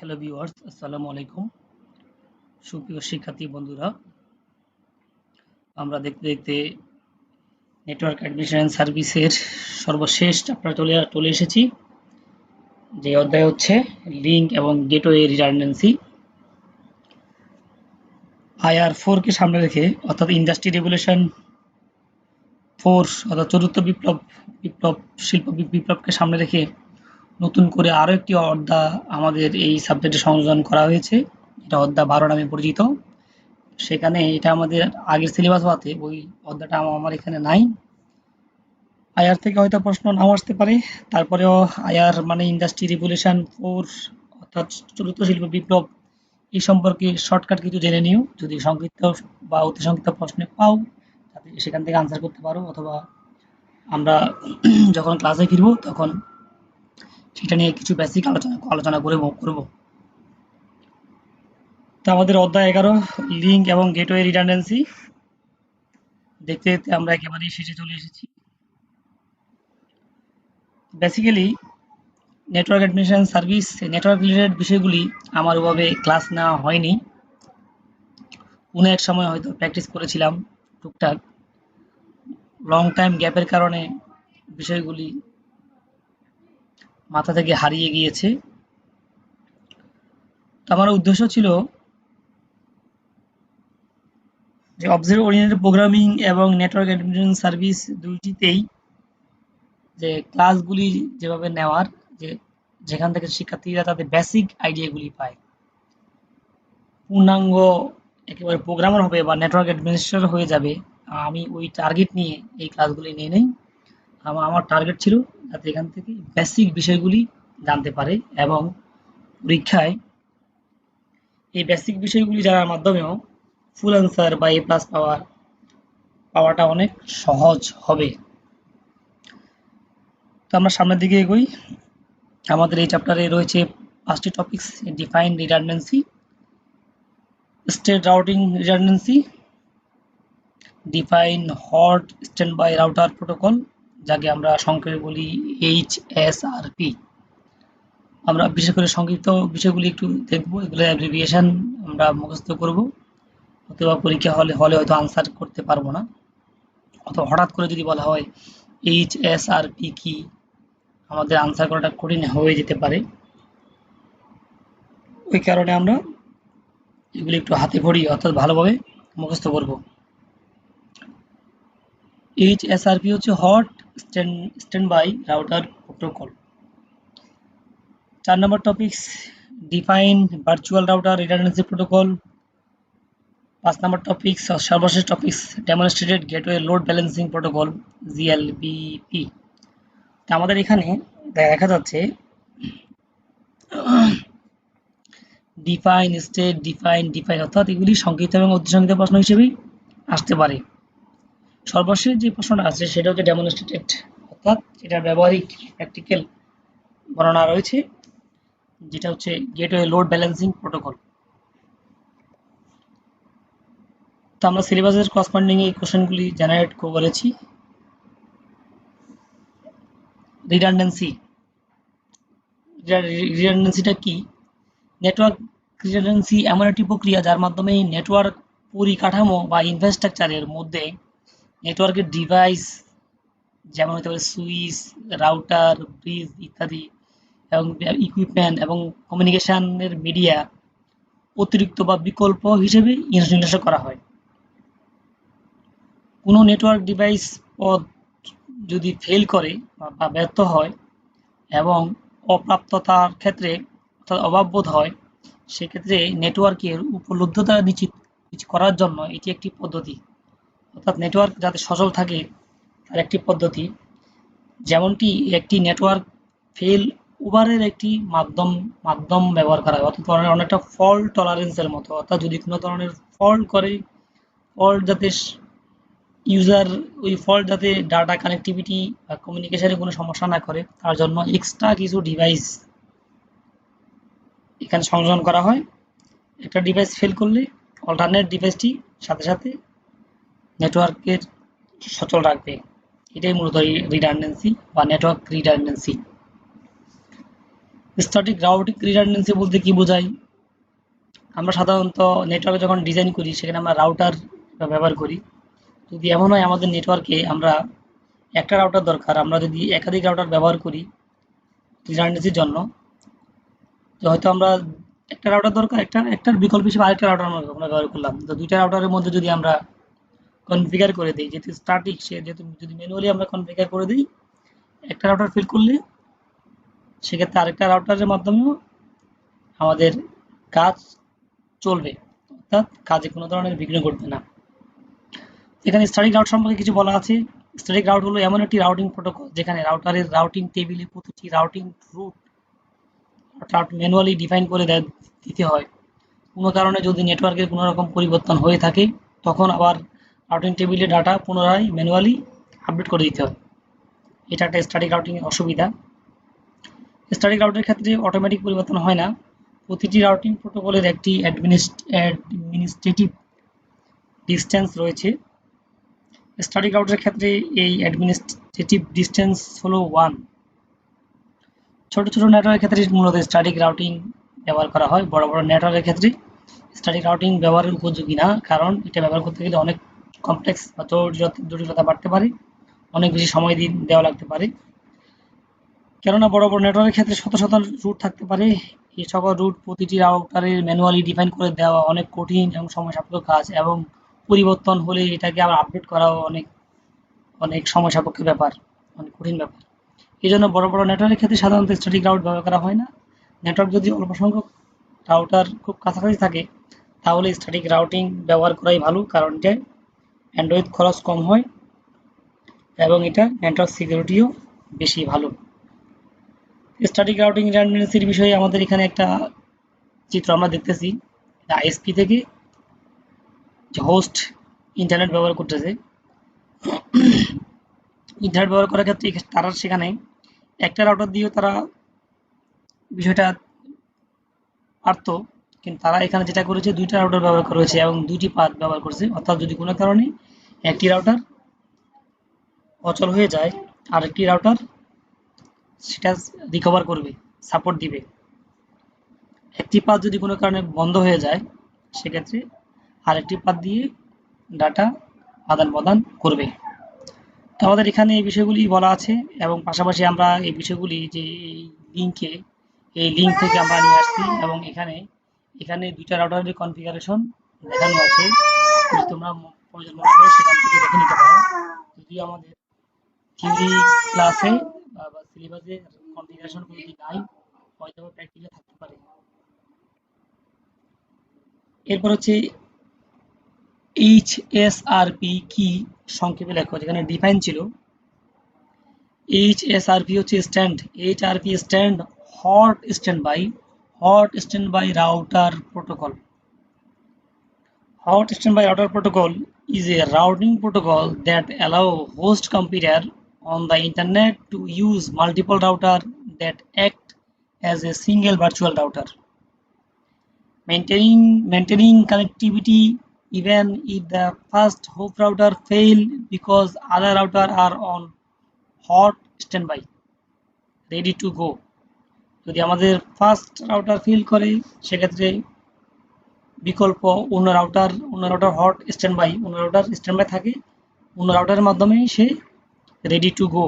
Hello viewers, আসসালামু আলাইকুম। সুপ্রিয় শিক্ষার্থী বন্ধুরা, আমরা দেখতে দেখতে নেটওয়ার্ক অ্যাডমিশন সার্ভিসের সর্বশেষ চ্যাপ্টার চলে এসেছি। যে অধ্যায় হচ্ছে লিঙ্ক এবং গেটওয়ে রিডান্ডেন্সি। IR4 কে সামনে রেখে অর্থাৎ ইন্ডাস্ট্রি রেগুলেশন 4 অর্থাৎ চতুর্থ শিল্প বিপ্লবকে সামনে রেখে নতুন করে আরো একটি অধ্যায় আমাদের এই সাবজেক্টে সংযোজন করা হয়েছে। এটা অধ্যায় 12 নামে পরিচিত। সেখানে এটা আমাদের আগের সিলেবাস হওয়াতে ওই অধ্যায়টা আমার এখানে নাই। আইআর থেকে হয়তো প্রশ্ন নাও আসতে পারে, তারপরেও আইআর মানে ইন্ডাস্ট্রি রেগুলেশন 4 অর্থাৎ চতুর্থ শিল্প বিপ্লব এই সম্পর্কে শর্টকাট কিছু জেনে নিও, যদি সংক্ষিপ্ত বা অতি সংক্ষিপ্ত প্রশ্নে পাও যাতে সেখান থেকে আনসার করতে পারো, অথবা আমরা যখন ক্লাসে ফিরবো তখন সেটা নিয়ে কিছু বেসিক আলোচনা করব। তো আমাদের অধ্যায় 11 লিঙ্ক এবং গেটওয়ে রিডান্ডেন্সি দেখতে দেখতে আমরা একেবারেই শেষে চলে এসেছি। Basically network administration service network related বিষয়গুলি আমার ওভাবে ক্লাস নেওয়া হয়নি। কোনো এক সময় হয়তো প্র্যাকটিস করেছিলাম টুকটাক। লং টাইম গ্যাপের কারণে বিষয়গুলি মাথা থেকে হারিয়ে গিয়েছে। তো আমার উদ্দেশ্য ছিল যে অবজেক্ট ওরিয়েন্টেড প্রোগ্রামিং এবং নেটওয়ার্ক অ্যাডমিনিস্ট্রেশন সার্ভিস দুইটিতেই যে ক্লাসগুলি যেভাবে নেওয়ার, যেখান থেকে শিক্ষার্থীরা তাদের বেসিক আইডিয়াগুলি পায়, পূর্ণাঙ্গ একেবারে প্রোগ্রামার হবে বা নেটওয়ার্ক অ্যাডমিনিস্ট্রেটর হয়ে যাবে, আমি ওই টার্গেট নিয়ে এই ক্লাসগুলি নিয়ে নেই। আমার টার্গেট ছিল যাতে এখান থেকে বেসিক বিষয়গুলি জানতে পারে এবং পরীক্ষায় এই বেসিক বিষয়গুলি জানার মাধ্যমেও ফুল অ্যান্সার বা A+ পাওয়াটা অনেক সহজ হবে। তো আমরা সামনের দিকে এগোই। আমাদের এই চ্যাপ্টারে রয়েছে 5টি topics: define redundancy, state routing redundancy, define hot standby router protocol, যাকে আমরা সংক্ষেপে বলি HSRP। আমরা বিশেষ করে সংক্ষিপ্ত বিষয়গুলি একটু দেখব, এগুলো অ্যাব্রিভিয়েশন আমরা মুখস্থ করব, অথবা পরীক্ষা হলে হয়তো আনসার করতে পারবো না, অথবা হঠাৎ করে যদি বলা হয় HSRP কি, আমাদের আনসার করাটা কঠিন হয়ে যেতে পারে। ওই কারণে আমরা এগুলি একটু হাতে খড়ি অর্থাৎ ভালোভাবে মুখস্থ করব। HSRP হচ্ছে হট স্ট্যান্ডবাই রাউটার প্রোটোকল। 4 নম্বর topics define virtual router redundancy protocol. 5 নম্বর টপিকস সর্বশেষ topics demonstrated gateway load balancing protocol GLBP। তো আমাদের এখানে দেখা যাচ্ছে ডিফাইন স্টেট ডিফাইন অর্থাৎ এগুলি সংক্ষিপ্ত এবং অতি সংক্ষিপ্ত প্রশ্ন হিসেবেই আসতে পারে। সর্বশেষ যে প্রশ্নটা আছে সেটা হচ্ছে ডেমনস্ট্রেটেড, অর্থাৎ এটা ব্যবহারিক প্র্যাকটিক্যাল বর্ণনা রয়েছে, যেটা হচ্ছে গেটওয়ে লোড ব্যালেন্সিং প্রোটোকল। তো আমরা সিলেবাসের করসপন্ডিং এই কোশ্চেনগুলি জেনারেট করেছি। রিডান্ডেন্সিটা কি? নেটওয়ার্ক রিডান্ডেন্সি এমন একটি প্রক্রিয়া যার মাধ্যমে নেটওয়ার্ক পরিকাঠামো বা ইনফ্রাস্ট্রাকচারের মধ্যে নেটওয়ার্কের ডিভাইস, যেমন হতে পারে সুইচ, রাউটার, ব্রিজ ইত্যাদি, এবং ইকুইপমেন্ট এবং কমিউনিকেশনের মিডিয়া অতিরিক্ত বা বিকল্প হিসেবে ইনস্টলেশন করা হয়। কোনো নেটওয়ার্ক ডিভাইস পথ যদি ফেল করে বা ব্যর্থ হয় এবং অপ্রাপ্ততার ক্ষেত্রে অর্থাৎ অভাববোধ হয়, সেক্ষেত্রে নেটওয়ার্কের উপলব্ধতা নিশ্চিত করার জন্য এটি একটি পদ্ধতি, অর্থাৎ নেটওয়ার্ক যাতে সচল থাকে তার একটি পদ্ধতি। যেমনটি একটি নেটওয়ার্ক ফেল ওভারের একটি মাধ্যম ব্যবহার করা হয়, অর্থাৎ অনেকটা ফল্ট টলারেন্সের মতো, অর্থাৎ যদি কোনো ধরনের ফল্ট করে, ফল্ট যাতে ইউজার ওই ফল্ট যাতে ডাটা কানেক্টিভিটি বা কমিউনিকেশনে কোনো সমস্যা না করে, তার জন্য এক্সট্রা কিছু ডিভাইস এখানে সংযোজন করা হয়। একটা ডিভাইস ফেল করলে অল্টারনেট ডিভাইসটি সাথে সাথে নেটওয়ার্কের সচল রাখবে। এটাই মূলত রিডান্ডেন্সি বা network redundancy. Static routing redundancy বলতে কি বোঝায়? আমরা সাধারণত নেটওয়ার্কে যখন ডিজাইন করি সেখানে আমরা রাউটার ব্যবহার করি। যদি এমন হয় আমাদের নেটওয়ার্কে আমরা একটা রাউটার দরকার, আমরা যদি একাধিক রাউটার ব্যবহার করি রিডান্ডেন্সির জন্য, তো হয়তো আমরা একটা রাউটার দরকার, একটার বিকল্প হিসেবে আরেকটা রাউটার আমরা ব্যবহার করলাম। তো দুইটা রাউটারের মধ্যে যদি আমরা কনফিগার করে দিই, যেহেতু স্ট্যাটিক, যেহেতু যদি ম্যানুয়ালি আমরা কনফিগার করে দিই, একটা রাউটার ফিল করলে সেক্ষেত্রে আরেকটা রাউটারের মাধ্যমেও আমাদের কাজ চলবে, অর্থাৎ কাজে কোনো ধরনের বিঘ্ন ঘটবে না। এখানে স্ট্যাটিক রাউট সম্পর্কে কিছু বলা আছে। স্ট্যাটিক রাউট হলো এমন একটি রাউটিং প্রোটোকল যেখানে রাউটারের রাউটিং টেবিলে প্রতিটি রাউটিং রুট ম্যানুয়ালি ডিফাইন করে দিতে হয়। কোনো কারণে যদি নেটওয়ার্কের কোনো রকম পরিবর্তন হয়ে থাকে তখন আবার রাউটিং টেবিলে ডাটা পুনরায় ম্যানুয়ালি আপডেট করে দিতে হয়। এটা একটা স্ট্যাটিক রাউটিং এর অসুবিধা। স্ট্যাটিক রাউটের ক্ষেত্রে অটোমেটিক পরিবর্তন হয় না। প্রতিটি রাউটিং প্রোটোকলের একটি অ্যাডমিনিস্ট্রেটিভ ডিস্টেন্স রয়েছে। স্ট্যাটিক রাউটের ক্ষেত্রে এই অ্যাডমিনিস্ট্রেটিভ ডিস্টেন্স হলো 1। ছোট ছোট নেটওয়ার্কের ক্ষেত্রে মূলত স্ট্যাটিক রাউটিং ব্যবহার করা হয়। বড় বড় নেটওয়ার্কের ক্ষেত্রে স্ট্যাটিক রাউটিং ব্যবহারের উপযোগী না, কারণ এটা ব্যবহার করতে গেলে অনেক কমপ্লেক্স বা জটিলতা বাড়তে পারে, অনেক বেশি সময় দেওয়া লাগতে পারে। কেননা বড় বড় নেটওয়ার্কের ক্ষেত্রে শত শত রুট থাকতে পারে। এই সকল রুট প্রতিটি রাউটারের ম্যানুয়ালি ডিফাইন করে দেওয়া অনেক কঠিন এবং সময় সাপেক্ষ কাজ, এবং পরিবর্তন হলে এটাকে আবার আপডেট করাও অনেক অনেক সময় সাপেক্ষ ব্যাপার, অনেক কঠিন ব্যাপার। এই জন্য বড় বড় নেটওয়ার্কের ক্ষেত্রে সাধারণত স্ট্যাটিক রাউট ব্যবহার করা হয় না। নেটওয়ার্ক যদি অল্প সংখ্যক রাউটার খুব কাছাকাছি থাকে তাহলে স্ট্যাটিক রাউটিং ব্যবহার করাই ভালো, কারণ এটা অ্যান্ড্রয়েড খরচ কম হয় এবং এটা নেটওয়ার্ক সিকিউরিটিও বেশি ভালো। স্ট্যাটিক রাউটিং রিডান্ডেন্সির বিষয়ে আমাদের এখানে একটা চিত্র আমরা দেখতেছি। আইএসপি থেকে যে হোস্ট ইন্টারনেট ব্যবহার করতেছে, ইন্টারনেট ব্যবহার করার ক্ষেত্রে তারা সেখানে একটা রাউটার দিয়েও তারা বিষয়টা পারত, কিন্তু তারা এখানে যেটা করেছে দুইটা রাউটার ব্যবহার করেছে এবং দুইটি পাথ ব্যবহার করেছে। অর্থাৎ যদি কোনো কারণে একটি রাউটার অচল হয়ে যায় আরেকটি রাউটার সেটা রিকভার করবে, সাপোর্ট দিবে। একটি পাথ যদি কোনো কারণে বন্ধ হয়ে যায় সেক্ষেত্রে আরেকটি পাথ দিয়ে ডাটা আদান প্রদান করবে। তো আমাদের এখানে এই বিষয়গুলি বলা আছে, এবং পাশাপাশি আমরা এই বিষয়গুলি যে এই লিঙ্ক থেকে আমরা নিয়ে আসছি, এবং এখানে এখানে দুইটা রাউটারের কনফিগারেশন দেখানো আছে। যদি তোমরা প্রয়োজন মনে করো সেখান থেকে দেখে নিতে পারো। যদিও আমাদের থিওরি ক্লাসে বা সিলেবাসে কনফিগারেশন যদি নাই, হয়তো প্র্যাকটিক্যালে থাকতে পারে। এরপর হচ্ছে এইচএসআরপি কি, সংক্ষেপে লেখো। যেখানে ডিফাইন ছিল এইচএসআরপি হচ্ছে stand, HRP stand hot standby router protocol. Hot standby router protocol is a routing protocol that allow host computer on the internet to use multiple router that act as a single virtual router, maintaining connectivity even if the first host router fail because other router are on hot standby ready to go. যদি আমাদের first router fail করে সেক্ষেত্রে বিকল্প অন্য router অন্য router stand by থাকে, অন্য রাউটারের মাধ্যমে সে রেডি টু গো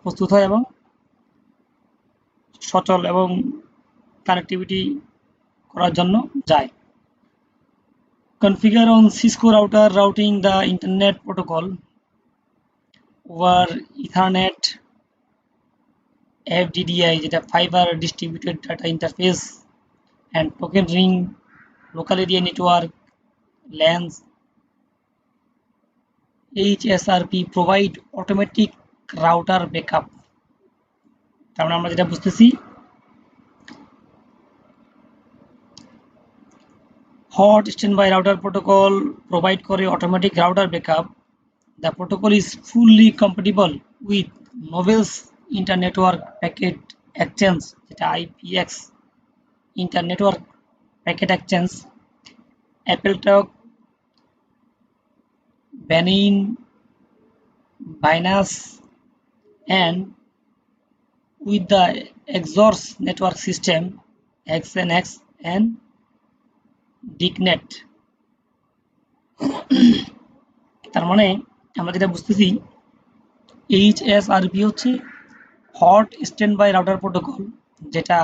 প্রস্তুত হয় এবং সচল এবং কানেক্টিভিটি করার জন্য যায়। Configure on Cisco router routing the internet protocol over ethernet FDDI, যেটা fibre distributed data interface, and token ring, local area network, LANs. HSRP provide automatic router backup. তার মানে আমরা যেটা বুঝতেছি, hot standby router protocol provide করে automatic router backup. The protocol is fully compatible with Novell's Inter-Network Packet Exchange, যেটা IPX, Inter-Network Packet Exchange, AppleTalk, Binance, and with the XOR network system XNX and DiGNet। তার মানে আমরা যেটা বুঝতেছি HSRP হচ্ছে hot standby router protocol, যেটা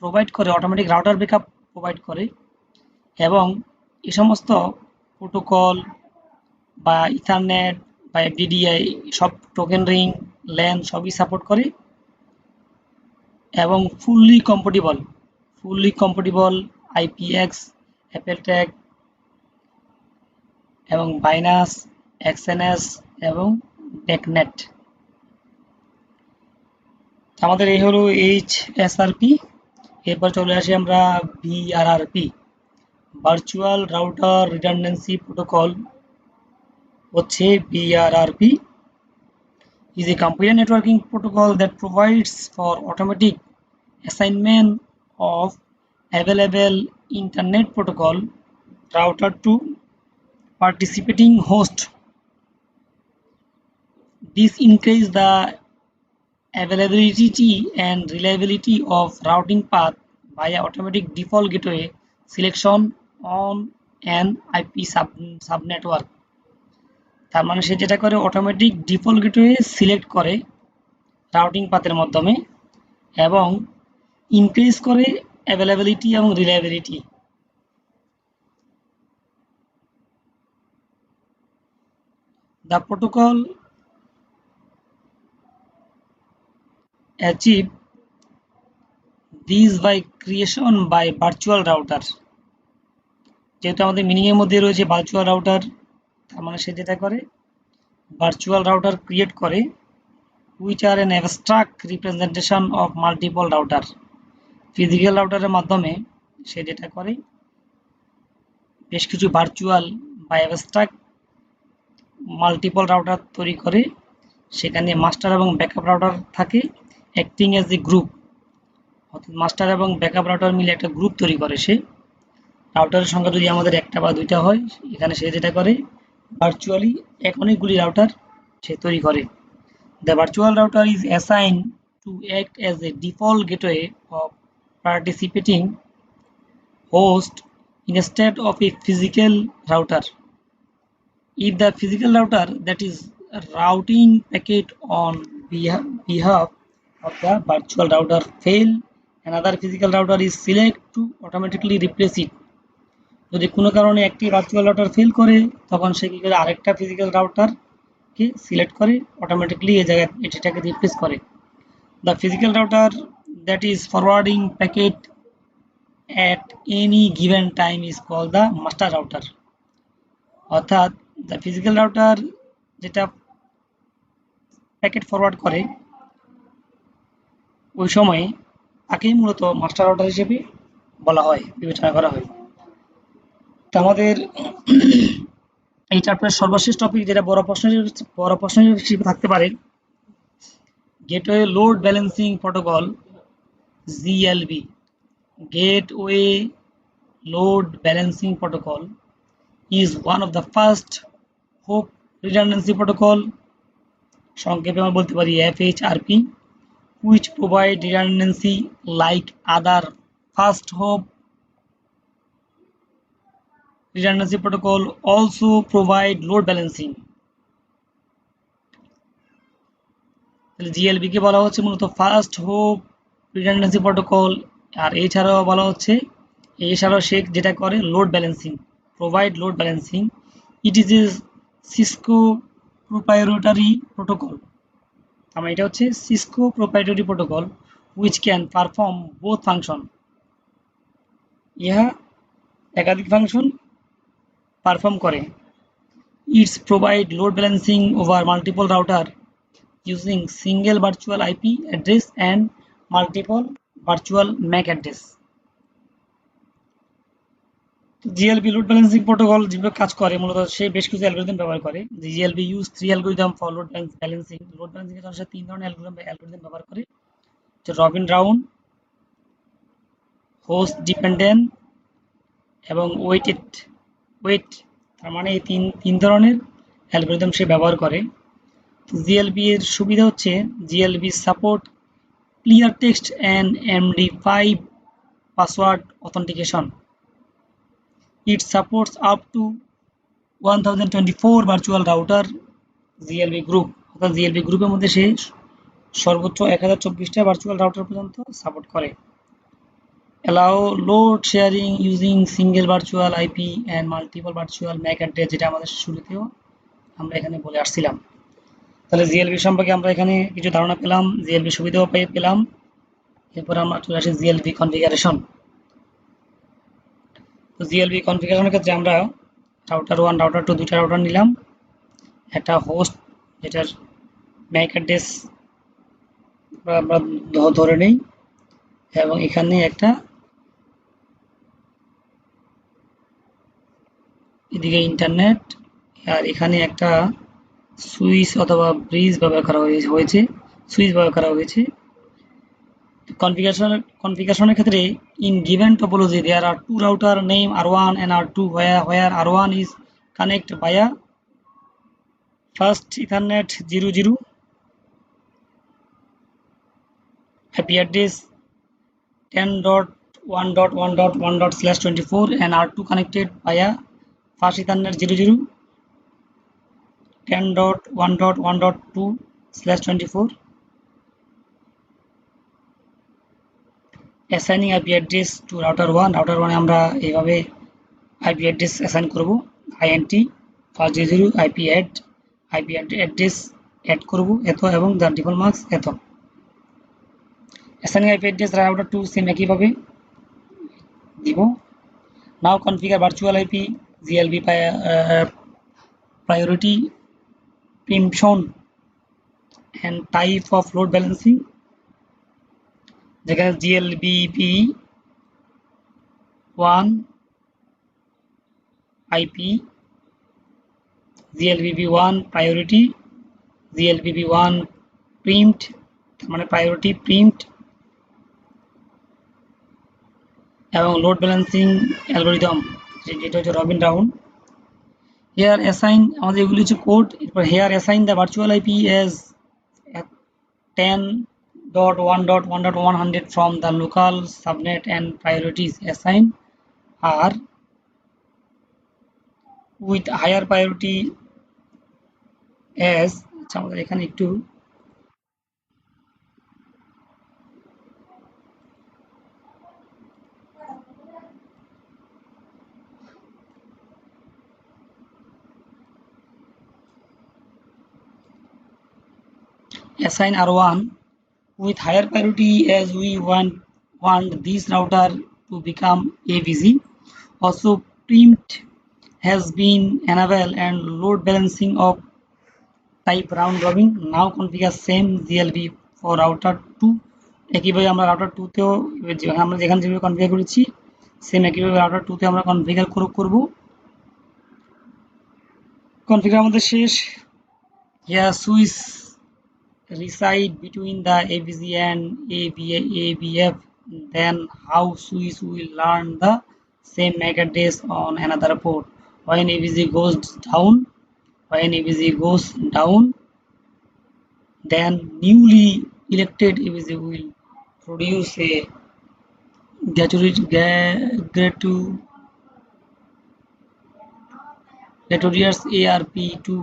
provide করে automatic router backup provide করে, এবং এই সমস্ত প্রোটোকল বা ইথারনেট বা FDDI সব টোকেন রিং ল্যান সবই সাপোর্ট করে, এবং ফুললি কম্পাটিবল IPX, অ্যাপেলটেক এবং বাইনাস, XNS এবং টেকনেট। আমাদের এই হলো HSRP। এরপর চলে আসি আমরা VRRP, virtual router redundancy protocol হচ্ছে VRRP is a computer networking protocol that provides for automatic assignment of available internet protocol router to participating host. This increases the availability and reliability of routing path via automatic default gateway selection on an IP subnetwork। তার মানে সে যেটা করে automatic default gateway select করে routing পাথের মাধ্যমে এবং increase করে অ্যাভেলেবিলিটি এবং reliability. The protocol achieve these by creation by virtual router। যেহেতু আমাদের মিনিং এর মধ্যে রয়েছে ভার্চুয়াল রাউটার, তার মানে সে যেটা করে ভার্চুয়াল রাউটার ক্রিয়েট করে which are an abstract representation of multiple router। Physical রাউটারের মাধ্যমে সে যেটা করে বেশ কিছু ভার্চুয়াল বা অ্যাবস্ট্রাক্ট মাল্টিপল রাউটার তৈরি করে, সেখানে মাস্টার এবং ব্যাকআপ রাউটার থাকে অ্যাক্টিং অ্যাজ এ গ্রুপ, অর্থাৎ মাস্টার এবং ব্যাকআপ রাউটার মিলে একটা গ্রুপ তৈরি করে। সে রাউটারের সংখ্যা যদি আমাদের একটা বা দুইটা হয়, এখানে সে যেটা করে ভার্চুয়ালি অনেকগুলি রাউটার সে তৈরি করে। The virtual router is assigned to act as a default gateway of participating host instead of a physical router. If the physical router that is routing packet on behalf of the virtual router fail, another physical router is selected to automatically replace it। যদি কোনো কারণে একটি virtual router fail করে, তখন সে কি করে আরেকটা physical router কে সিলেক্ট করে অটোমেটিকলি এই জায়গায় এটাকে রিপ্লেস করে। The physical router that is forwarding packet at any given time is called the master router. অর্থাৎ দ্য ফিজিক্যাল রাউটার যেটা প্যাকেট ফরওয়ার্ড করে ওই সময়ে তাকেই মূলত মাস্টার রাউটার হিসেবে বলা হয়, বিবেচনা করা হয়। তো আমাদের এই চ্যাপ্টারের সর্বশেষ টপিক যেটা বড় প্রশ্ন হিসেবে থাকতে পারে, gateway load balancing protocol GLB। Gateway Load Balancing Protocol is one of the first hop redundancy protocol, সংক্ষেপে আমরা বলতে পারি FHRP, which provide redundancy like other first hop redundancy protocol also provide load balancing। GLB কে বলা হচ্ছে মূলত first hope redundancy protocol, আর এছাড়াও বলা হচ্ছে সে যেটা করে load balancing, provide load balancing. It is a Cisco proprietary protocol. আমরা এটা হচ্ছে Cisco proprietary protocol which can perform both function. ইহা একাধিক ফাংশন পারফর্ম করে। It's provide load balancing over multiple router using single virtual IP address and multiple virtual MAC address। GLB load balancing protocol যেভাবে কাজ করে মূলত সে বেশ কিছু algorithm ব্যবহার করে। GLB use 3 algorithm for load balancing। Load balancing এর জন্য সে 3 ধরনের অ্যালগরিদম ব্যবহার করে, যে রবিন রাউন্ড, হোস্ট ডিপেন্ডেন্ট এবং ওয়েট। তার মানে এই তিন ধরনের অ্যালগরিদম সে ব্যবহার করে। GLB এর সুবিধা হচ্ছে GLB support clear text and MD5 password authentication. It supports up to 1024 virtual router GLB group, অর্থাৎ GLB গ্রুপের মধ্যে সে সর্বোচ্চ 1024টা ভার্চুয়াল রাউটার পর্যন্ত সাপোর্ট করে। Allow load sharing using single virtual IP and multiple virtual MAC address, যেটা আমাদের শুরুতেও আমরা এখানে বলে আসছিলাম। তাহলে জিএলবি সম্পর্কে আমরা এখানে কিছু ধারণা পেলাম, জিএলবি সুবিধাও পেলাম। এরপর আমরা চলে আসি জিএলবি কনফিগারেশন। তো জিএলবি কনফিগারেশনের ক্ষেত্রে আমরা রাউটার 1 রাউটার 2 দুইটা রাউটার নিলাম, একটা হোস্ট যেটার ম্যাক অ্যাড্রেস আমরা ধরে নেই, এবং এখানে একটা এদিকে ইন্টারনেট, আর এখানে একটা সুইচ অথবা ব্রিজ ব্যবহার করা হয়েছে, সুইচ ব্যবহার করা হয়েছে। কনফিগারেশনের ক্ষেত্রে in given topology there are two router name R1 and R2 where R1 is connect via first Ethernet 00 IP address 10.1.1.1./24 and R2 connected via first Ethernet 00 10.1.1.2/24. Assigning IP address to router 1 আমরা এইভাবে IP address assign করব, int first 00 IP address add করব এত, এবং the default marks এত। assigning IP address router 2 same একইভাবে দিব। now configure virtual IP GLB priority preemption and type of load balancing, যেখানে GLBP1 IP, GLBP1 priority, GLBP1 preempt, মানে priority preempt, এবং load balancing algorithm যেটা হচ্ছে Robin round. here assign আমাদের এগুলি হচ্ছে কোড। এরপর here assign the virtual IP as 10.1.1.100 from the local subnet and priorities assigned are with higher priority as, আচ্ছা আমাদের এখানে একটু assign R1 with higher priority as we want this router to become AVZ. Also preempt has been enabled and load balancing of type round robin. now configure same GLB for router 2। একইভাবে আমরা router 2 তেও আমরা যেখানে যেভাবে configure করেছি same একইভাবে router 2 তে আমরা কনফিগার করব। কনফিগার আমাদের শেষ। here switch reside between the AVZ and AVF, then how switch will learn the same MAC address on another port. when AVZ goes down, then newly elected AVZ will produce a gratuitous ARP to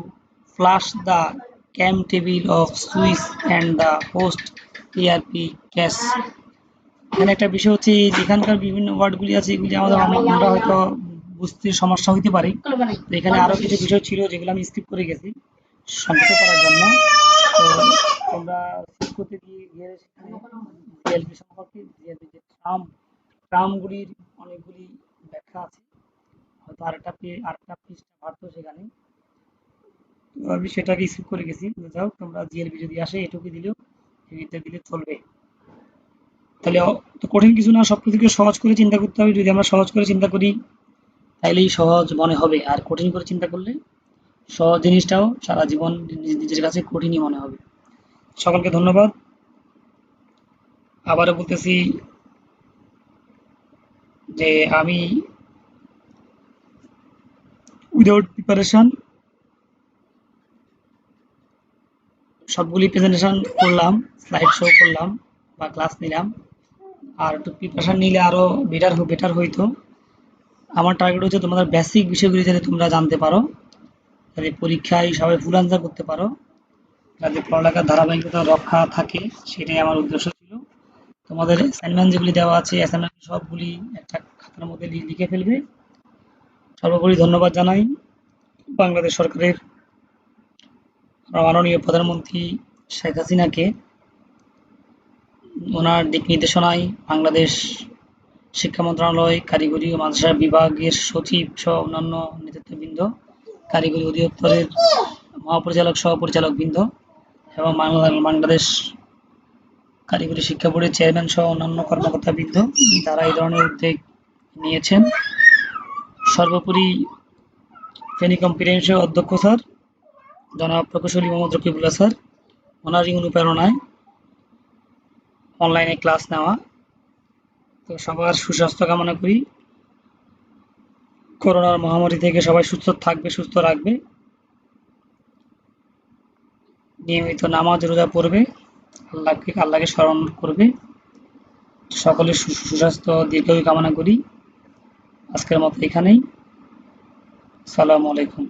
flush the CAM table of switch and the host ARP cache। এখানে একটা বিষয় হচ্ছে যেখানকার বিভিন্ন ওয়ার্ডগুলি আছে এগুলি আমরা হয়তো বুঝতে সমস্যা হইতে পারে। তো এখানে আরো কিছু বিষয় ছিল যেগুলো আমি স্কিপ করে গেছি সংক্ষেপ করার জন্য। তো তোমরা স্কিপ করতে গিয়ে সেখানে জিএলবি সম্পর্কে ট্রামগুলির অনেকগুলি ব্যাখ্যা আছে, হয়তো আরেকটা পৃষ্ঠা বাড়তো সেখানে, আমি সেটাকে স্কিপ করে গেছি। যাও তোমরা জিএলবি যদি আসে এটুকু দিলেও দিলে চলবে। তাহলে তো কঠিন কিছু না, সবকিছুকে সহজ করে চিন্তা করতে হবে। যদি আমরা সহজ করে চিন্তা করি তাইলেই সহজ মনে হবে, আর কঠিন করে চিন্তা করলে সহজ জিনিসটাও সারা জীবন নিজের কাছে কঠিনই মনে হবে। সকলকে ধন্যবাদ। আবারও বলতেছি যে আমি উইদাউট প্রিপারেশন সবগুলি প্রেজেন্টেশন করলাম, স্লাইড শো করলাম, বা ক্লাস নিলাম, আর একটু প্রিপারেশন নিলে আরো বেটার হইতো। আমার টার্গেট হচ্ছে তোমাদের বেসিক বিষয়গুলি যাতে তোমরা জানতে পারো, যাতে পরীক্ষায় সবাই ফুল আনসার করতে পারো, যাতে পড়ালেখার ধারাবাহিকতা রক্ষা থাকে, সেটাই আমার উদ্দেশ্য ছিল। তোমাদের অ্যাসাইনমেন্ট যেগুলি দেওয়া আছে, অ্যাসাইনমেন্ট সবগুলি একটা খাতার মধ্যে লিখে ফেলবে। সর্বোপরি ধন্যবাদ জানাই বাংলাদেশ সরকারের মাননীয় প্রধানমন্ত্রী শেখ হাসিনাকে। ওনার দিক নির্দেশনায় বাংলাদেশ শিক্ষা মন্ত্রণালয়, কারিগরি ও মাদ্রাসা বিভাগের সচিব সহ অন্যান্য নেতৃত্ববৃন্দ, কারিগরি অধিদপ্তরের মহাপরিচালক সহ পরিচালকবৃন্দ এবং বাংলাদেশ কারিগরি শিক্ষা বোর্ডের চেয়ারম্যান সহ অন্যান্য কর্মকর্তাবৃন্দ যারা এই ধরনের উদ্যোগ নিয়েছেন। সর্বোপরি ফেনী কম্পিউটার অধ্যক্ষ স্যার জনাব প্রকৌশলী মোহাম্মদ রকিবুল্লাহ স্যার, ওনারই অনুপ্রেরণায় অনলাইনে ক্লাস নেওয়া। তো সবার সুস্বাস্থ্য কামনা করি। করোনার মহামারী থেকে সবাই সুস্থ থাকবে, সুস্থ রাখবে, নিয়মিত নামাজ রোজা পড়বে, আল্লাহকে স্মরণ করবে। সকলের সুস্বাস্থ্য দীর্ঘায়ু কামনা করি। আজকের মতো এখানেই। আসসালামু আলাইকুম।